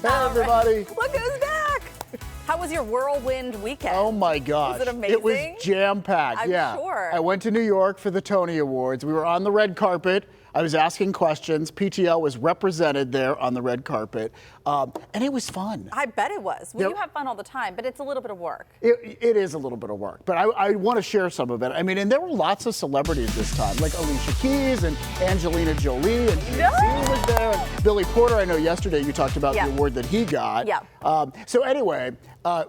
Hey, everybody. Look who's back. How was your whirlwind weekend? Oh, my gosh. Was it amazing? It was jam-packed, I'm yeah. sure. I went to New York for the Tony Awards. We were on the red carpet. I was asking questions. PTL was represented there on the red carpet, and it was fun. I bet it was. Well, you have fun all the time, but it's a little bit of work. It is a little bit of work, but I want to share some of it. I mean, and there were lots of celebrities this time, like Alicia Keys and Angelina Jolie, and Jay-Z was there. And Billy Porter, I know yesterday you talked about the award that he got. Yeah. So anyway,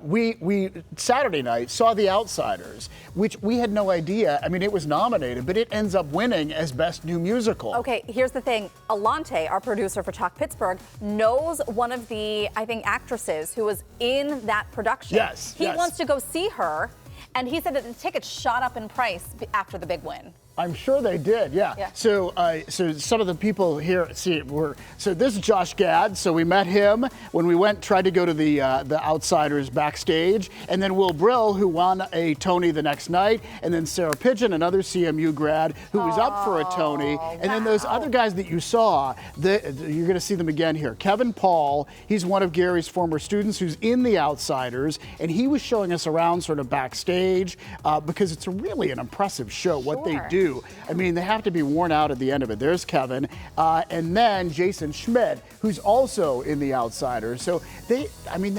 we Saturday night saw The Outsiders, which we had no idea. I mean, it was nominated, but it ends up winning as Best New Musical. Okay, here's the thing. Alante, our producer for Talk Pittsburgh, knows one of the, I think, actresses who was in that production. Yes. He wants to go see her, and he said that the tickets shot up in price after the big win. I'm sure they did, yeah. So some of the people here, so this is Josh Gad. So we met him when we tried to go to the Outsiders backstage, and then Will Brill, who won a Tony the next night, and then Sarah Pigeon, another CMU grad, who was up for a Tony, and then those other guys that you saw, you're going to see them again here. Kevin Paul, he's one of Gary's former students who's in the Outsiders, and he was showing us around sort of backstage because it's really an impressive show what they do. I mean, they have to be worn out at the end of it. There's Kevin. And then Jason Schmidt, who's also in the Outsiders. So they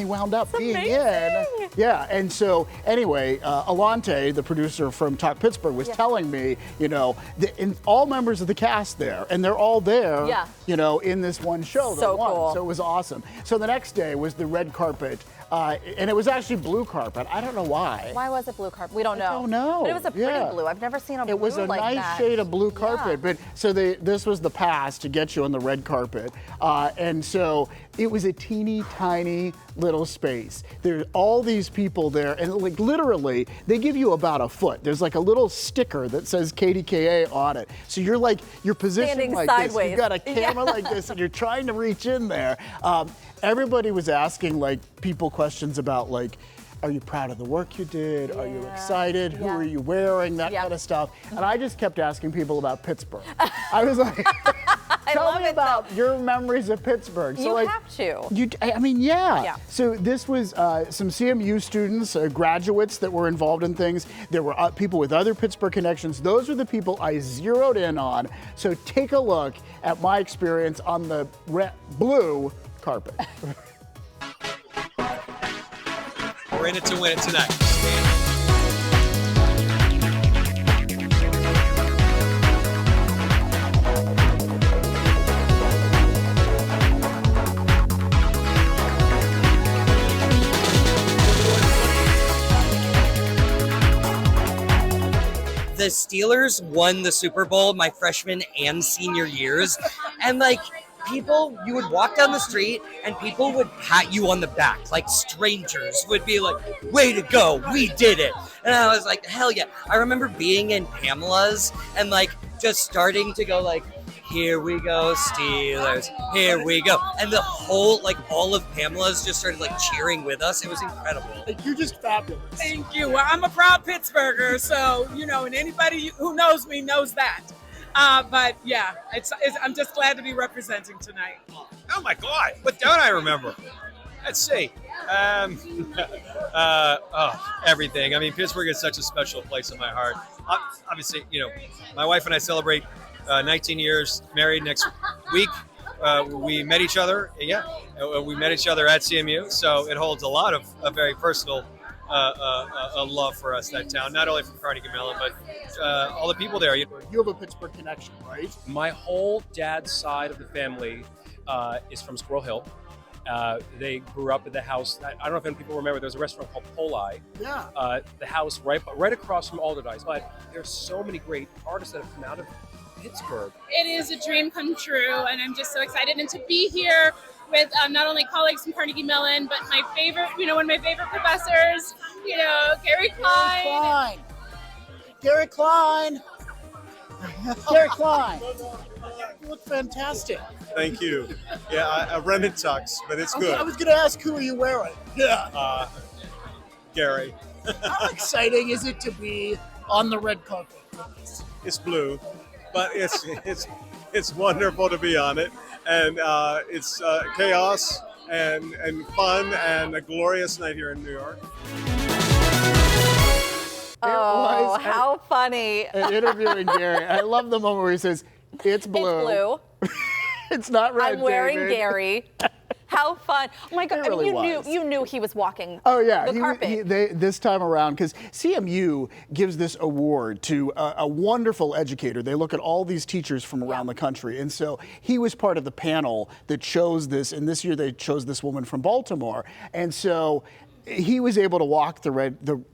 wound up being in. Yeah. And so anyway, Alante, the producer from Talk Pittsburgh, was telling me, all members of the cast there, and they're all there, in this one show. So cool. So it was awesome. So the next day was the red carpet. And it was actually blue carpet. I don't know why. Why was it blue carpet? We don't know. I don't know. But it was a pretty blue. I've never seen a blue like that. It was a nice shade of blue carpet. But so this was the pass to get you on the red carpet. And so it was a teeny tiny little space. There's all these people there, and like literally, they give you about a foot. There's like a little sticker that says KDKA on it. So you're positioned standing like sideways. this. You've got a camera like this, and you're trying to reach in there. Everybody was asking people questions about are you proud of the work you did? Are you excited? Who are you wearing? That kind of stuff. And I just kept asking people about Pittsburgh. I was like, tell me about your memories of Pittsburgh. So you have to. I mean, yeah. So this was some CMU students, graduates that were involved in things. There were people with other Pittsburgh connections. Those are the people I zeroed in on. So take a look at my experience on the blue carpet. We're in it to win it tonight. The Steelers won the Super Bowl my freshman and senior years, and people, you would walk down the street and people would pat you on the back, strangers would be like, way to go, we did it. And I was like, hell yeah. I remember being in Pamela's and just starting to go here we go, Steelers, here we go. And the whole, all of Pamela's just started cheering with us. It was incredible. You're just fabulous. Thank you. Well, I'm a proud Pittsburgher, so, and anybody who knows me knows that. But yeah, I'm just glad to be representing tonight. Oh my God, what don't I remember? Let's see. Everything. I mean, Pittsburgh is such a special place in my heart. Obviously, my wife and I celebrate 19 years married next week. We met each other. We met each other at CMU, so it holds a lot of very personal a love for us, that town, not only from Carnegie Mellon, but all the people there. You have a Pittsburgh connection, right? My whole dad's side of the family is from Squirrel Hill. They grew up at the house. I don't know if any people remember, there's a restaurant called Poli. Yeah. The house right across from Alderdice. But there's so many great artists that have come out of Pittsburgh. It is a dream come true, and I'm just so excited and to be here with not only colleagues from Carnegie Mellon, but my favorite, one of my favorite professors, Gary Klein. Gary Klein. Gary Klein. You look fantastic. Thank you. Yeah, a remnant tux, but it's good. I was going to ask, who are you wearing? Yeah. Gary. How exciting is it to be on the red carpet? It's blue, but it's wonderful to be on it, and it's chaos and fun and a glorious night here in New York. Oh, how funny. And interviewing Gary. I love the moment where he says, it's blue. It's blue. It's not red, I'm wearing David. Gary. How fun. Oh my God, It really you knew he was walking Oh yeah, the carpet. this time around, because CMU gives this award to a wonderful educator. They look at all these teachers from around the country, and so he was part of the panel that chose this. And this year they chose this woman from Baltimore, and so he was able to walk the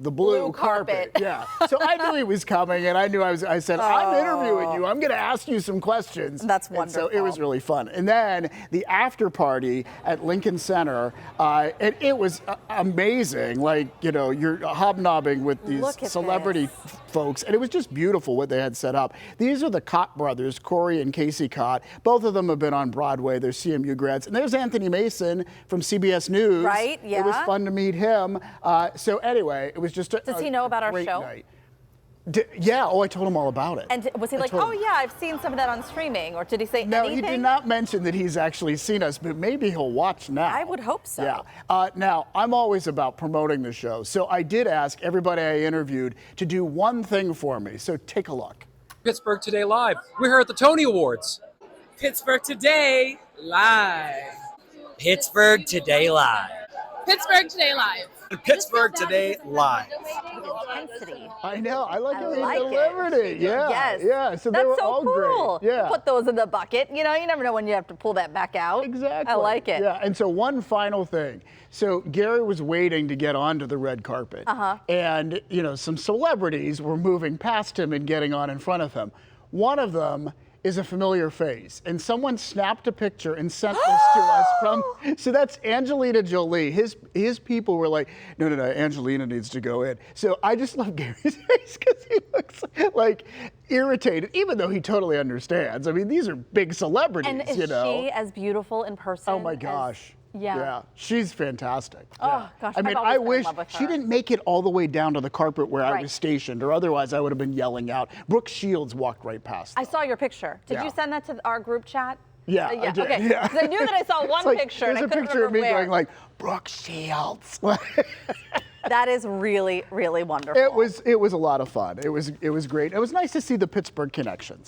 blue carpet. Yeah. So I knew he was coming, and I said, I'm interviewing you. I'm going to ask you some questions. That's And wonderful. so it was really fun. And then the after party at Lincoln Center, and it was amazing. Like, you know, you're hobnobbing with these Look at celebrity folks, and it was just beautiful what they had set up. These are the Cott brothers, Corey and Casey Cott. Both of them have been on Broadway. They're CMU grads. And there's Anthony Mason from CBS News. Right, It was yeah. fun to meet him. So anyway, it was just a Does he know about our great show? night. Yeah, I told him all about it. And was he like, told oh him. yeah, I've seen some of that on streaming, or did he say No, anything? he did not mention that he's actually seen us, but maybe he'll watch now. I would hope so. Yeah. Now, I'm always about promoting the show, so I did ask everybody I interviewed to do one thing for me, so take a look. Pittsburgh Today Live. We're here at the Tony Awards. Pittsburgh Today live. Pittsburgh Today Live. Pittsburgh Today Live. Pittsburgh Today Live. Intensity. I know, I like how he like it. delivered it. Yeah, Yes. yeah, so they That's were so all cool. great. Yeah. Put those in the bucket. You know, you never know when you have to pull that back out. Exactly. I like it. Yeah, and so one final thing. So Gary was waiting to get onto the red carpet. And, you know, some celebrities were moving past him and getting on in front of him. One of them is a familiar face, and someone snapped a picture and sent this to us from, so that's Angelina Jolie. His people were like, no, Angelina needs to go in. So I just love Gary's face because he looks like irritated, even though he totally understands. I mean, these are big celebrities, And is you know. she as beautiful in person? Oh my as- gosh. Yeah. She's fantastic. Oh, Yeah. gosh, I I've mean, always I been in wish love with she her. didn't make it all the way down to the carpet where I Right. was stationed, or otherwise I would have been yelling out. Brooke Shields walked right past. I saw your picture. Did Yeah. you send that to our group chat? Yeah, I did. Okay. Yeah. 'Cause I knew that I saw one It's like, picture, and there's I a couldn't picture of me remember where. going like, Brooke Shields. That is really, really wonderful. It was a lot of fun. It was great. It was nice to see the Pittsburgh connections.